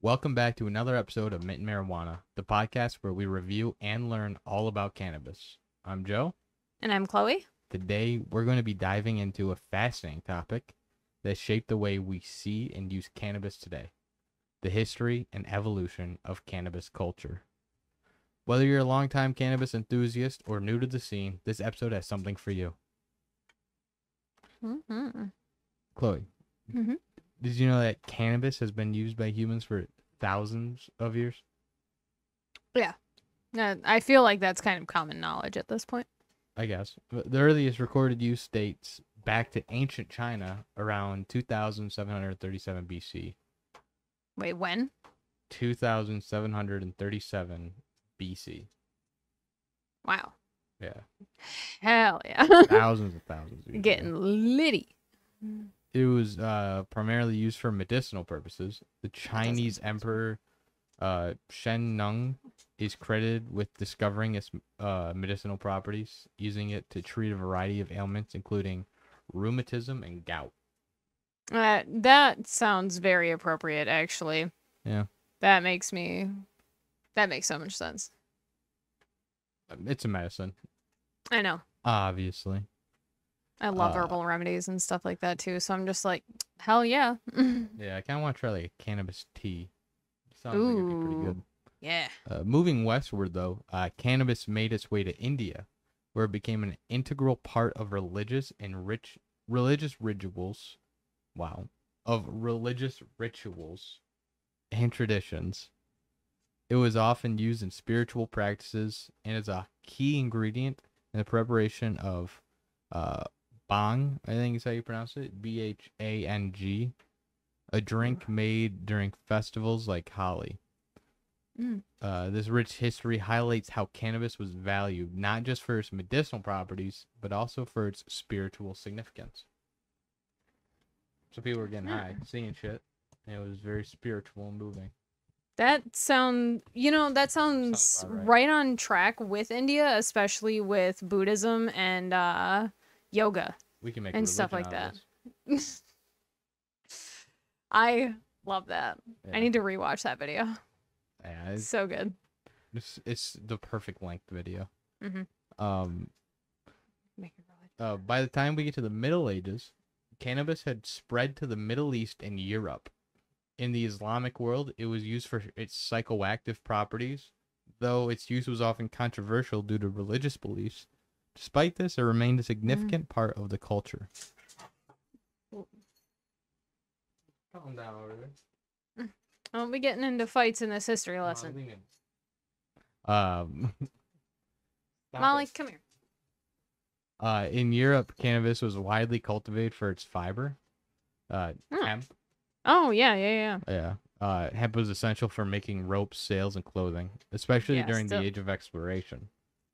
Welcome back to another episode of Mitten Marijuana, the podcast where we review and learn all about cannabis. I'm Joe. And I'm Chloe. Today, we're going to be diving into a fascinating topic that shaped the way we see and use cannabis today: the history and evolution of cannabis culture. Whether you're a longtime cannabis enthusiast or new to the scene, this episode has something for you. Mm-hmm. Chloe, Mm-hmm. did you know that cannabis has been used by humans for thousands of years? Yeah. I feel like that's kind of common knowledge at this point. I guess. But the earliest recorded use dates back to ancient China around 2737 BC. Wait, when? 2737 BC. Wow. Yeah. Hell yeah. Thousands and thousands of years Getting ago. litty. It was primarily used for medicinal purposes. The Chinese emperor Shen Nung is credited with discovering its medicinal properties, using it to treat a variety of ailments, including rheumatism and gout. That sounds very appropriate, actually. Yeah. That makes so much sense. It's a medicine, I know. obviously. I love herbal remedies and stuff like that, too. So I'm just like, hell yeah. Yeah, I kind of want to try like a cannabis tea. Sounds like it'd be pretty good. Yeah. Moving westward, though, cannabis made its way to India, where it became an integral part of religious rituals. Wow, of religious rituals and traditions. It was often used in spiritual practices and is a key ingredient in the preparation of Bhang, I think is how you pronounce it, Bhang, a drink made during festivals like Holi. This rich history highlights how cannabis was valued not just for its medicinal properties, but also for its spiritual significance. So people were getting high, seeing shit, and it was very spiritual and moving. That sounds Sounds about right. right on track with India, especially with Buddhism and yoga We can make and stuff religion like out of that. this. I love that. Yeah. I need to rewatch that video. Yeah, It's so good. it's the perfect length video. Mm-hmm. Make it really. By the time we get to the Middle Ages, cannabis had spread to the Middle East and Europe. In the Islamic world, it was used for its psychoactive properties, though its use was often controversial due to religious beliefs. Despite this, it remained a significant part of the culture. Calm down over there. I won't be getting into fights in this history lesson. Molly, Come here. in Europe, cannabis was widely cultivated for its fiber. Hemp. Oh, yeah. Yeah. Hemp was essential for making ropes, sails, and clothing, especially Yeah, during still. the age of exploration,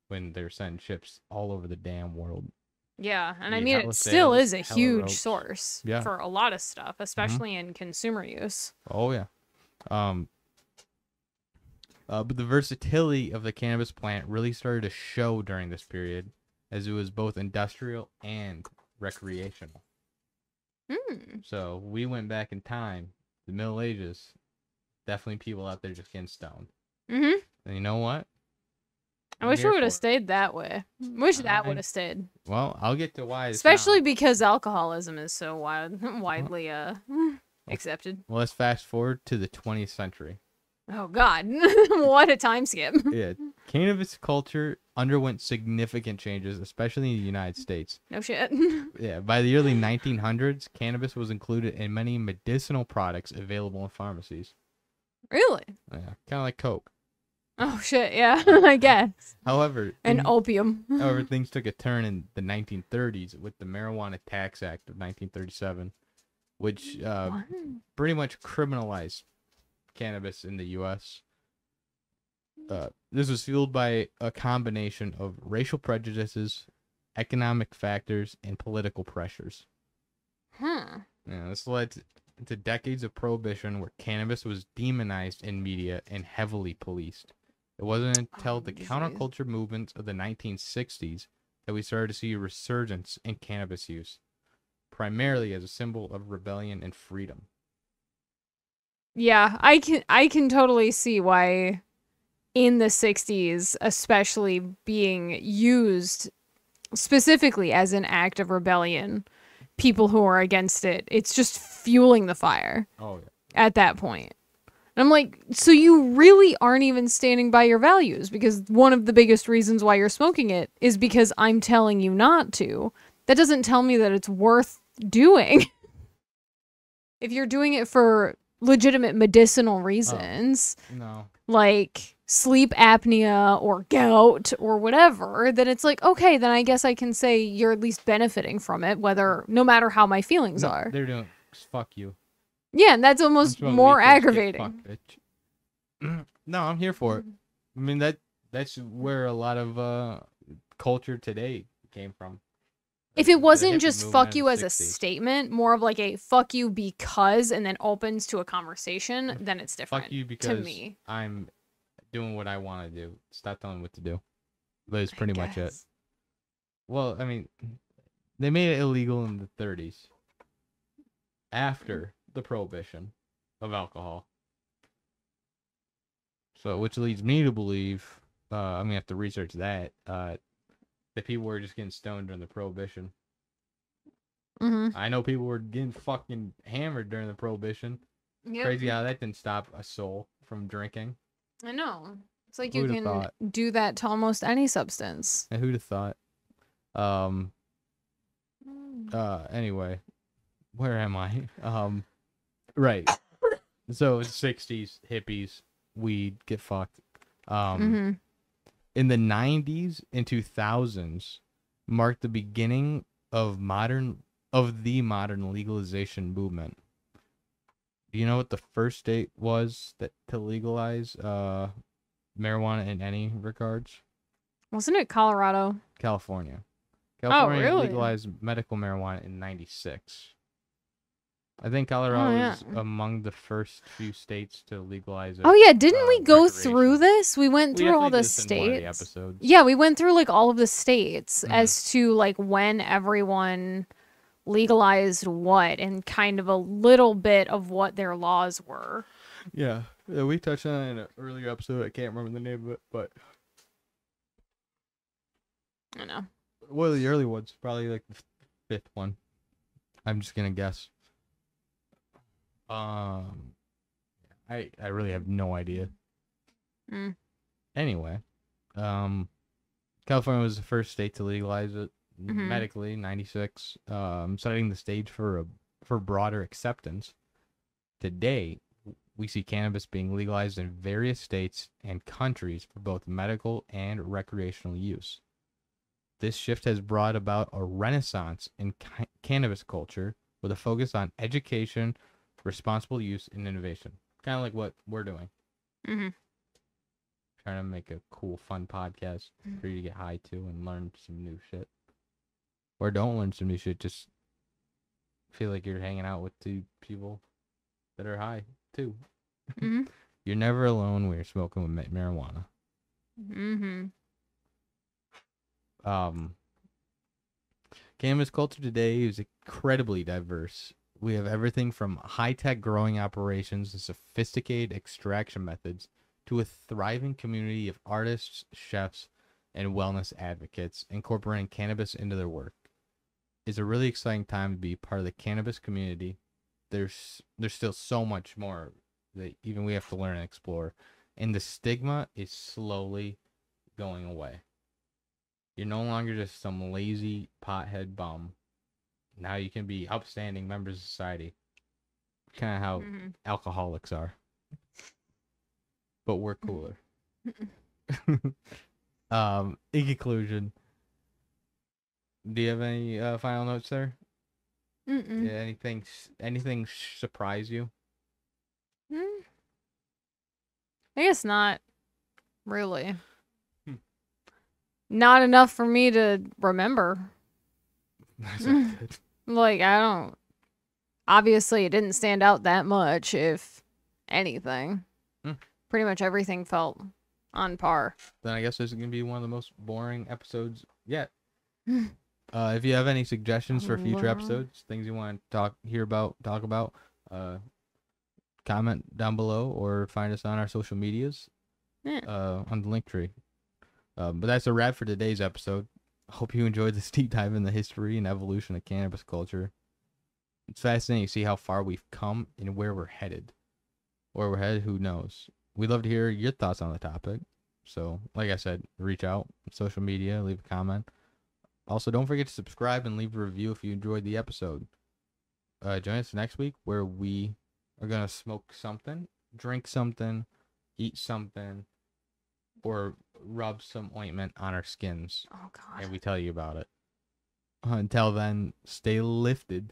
when they're sending ships all over the damn world. Yeah, and I Need mean, hella it still sails, is a hella huge ropes. source Yeah. for a lot of stuff, especially in consumer use. Oh yeah. But the versatility of the cannabis plant really started to show during this period, as it was both industrial and recreational. So we went back in time, the Middle Ages. Definitely people out there just getting stoned. Mm-hmm. And you know what? I I'm wish it here would for have stayed that way. Wish that I- would have stayed. Well, I'll get to why. Especially because alcoholism is so widely accepted. Well, let's fast forward to the 20th century. Oh God, what a time skip! Yeah, cannabis culture underwent significant changes, especially in the United States. No shit. Yeah, by the early 1900s, cannabis was included in many medicinal products available in pharmacies. Really? Yeah, kind of like Coke. Oh shit, yeah, I guess. However, And opium. however, things took a turn in the 1930s with the Marijuana Tax Act of 1937, which pretty much criminalized cannabis in the U.S. This was fueled by a combination of racial prejudices, economic factors, and political pressures. Yeah, this led to decades of prohibition where cannabis was demonized in media and heavily policed. It wasn't until the counterculture movements of the 1960s that we started to see a resurgence in cannabis use, primarily as a symbol of rebellion and freedom. Yeah, I can totally see why in the 60s especially being used specifically as an act of rebellion, people who are against it, it's just fueling the fire Oh yeah. at that point. And I'm like, so you really aren't even standing by your values, because one of the biggest reasons why you're smoking it is because I'm telling you not to. That doesn't tell me that it's worth doing. If you're doing it for legitimate medicinal reasons, No. like sleep apnea or gout or whatever, then it's like, okay, then I guess I can say you're at least benefiting from it, whether no matter how my feelings No, are. they're doing fuck you. Yeah, and that's I'm almost smoking more weed 'cause get aggravating. fucked, bitch. No, I'm here for it. I mean that's where a lot of culture today came from. If it The wasn't hippie just movement fuck in you the as a 60s. statement, more of like a fuck you because, and then opens to a conversation, then it's different. Fuck you to because me. I'm doing what I want to do. Stop telling me what to do. But it's pretty much it. Guess. Well, I mean, they made it illegal in the 30s after the prohibition of alcohol. So, which leads me to believe, I'm gonna have to research that, that people were just getting stoned during the prohibition. Mm-hmm. I know people were getting fucking hammered during the prohibition. Yep. Crazy how that didn't stop a soul from drinking. I know. It's like Who'd you have can thought? do that to almost any substance. And who'd have thought? Anyway, where am I? Right. So it's 60s, hippies, weed, get fucked. Mm-hmm. In the 90s and 2000s marked the beginning of the modern legalization movement. Do you know what the first state was to legalize marijuana in any regards? Wasn't it Colorado? California. Oh, California really? legalized medical marijuana in 96. I think Colorado was among the first few states to legalize it. Oh yeah, didn't we go through recreational. this? We went We through all definitely the did this in one of the states. episodes. Yeah, we went through like all of the states Mhm. as to like when everyone legalized what and kind of a little bit of what their laws were. Yeah, we touched on it in an earlier episode. I can't remember the name of it, but I know. one of the early ones, probably like the fifth one. I'm just gonna guess. I really have no idea. Mm. Anyway, California was the first state to legalize it medically, 96, setting the stage for broader acceptance. Today, we see cannabis being legalized in various states and countries for both medical and recreational use. This shift has brought about a renaissance in cannabis culture with a focus on education, responsible use, and innovation. Kind of like what we're doing. Mm-hmm. Trying to make a cool, fun podcast for you to get high to and learn some new shit. Or don't learn some new shit, just feel like you're hanging out with two people that are high, too. Mm-hmm. You're never alone when you're smoking with marijuana. Mm-hmm. Cannabis culture today is incredibly diverse. We have everything from high-tech growing operations and sophisticated extraction methods to a thriving community of artists, chefs, and wellness advocates incorporating cannabis into their work. It's a really exciting time to be part of the cannabis community. There's still so much more that even we have to learn and explore, and the stigma is slowly going away. You're no longer just some lazy pothead bum. Now you can be upstanding members of society. Kind of how alcoholics are. But we're cooler. In conclusion, do you have any final notes there? Mm-mm. Yeah, anything surprise you? I guess not really. Not enough for me to remember. That's not good. Like, I don't. Obviously, it didn't stand out that much, if anything. Pretty much everything felt on par. Then I guess this is going to be one of the most boring episodes yet. If you have any suggestions for future episodes, things you want to talk about, comment down below or find us on our social medias Yeah. on the link tree. But that's a wrap for today's episode. Hope you enjoyed this deep dive in the history and evolution of cannabis culture. It's fascinating to see how far we've come and where we're headed. Where we're headed, who knows? We'd love to hear your thoughts on the topic. So, like I said, reach out, social media, leave a comment. Also, don't forget to subscribe and leave a review if you enjoyed the episode. Join us next week where we are going to smoke something, drink something, eat something, or rub some ointment on our skins. Oh God. And we tell you about it. Until then, stay lifted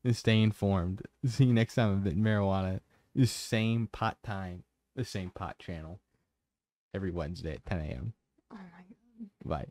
and stay informed. See you next time on Mitten Marijuana. The same pot time, the same pot channel. Every Wednesday at 10 a.m. Oh my God. Bye.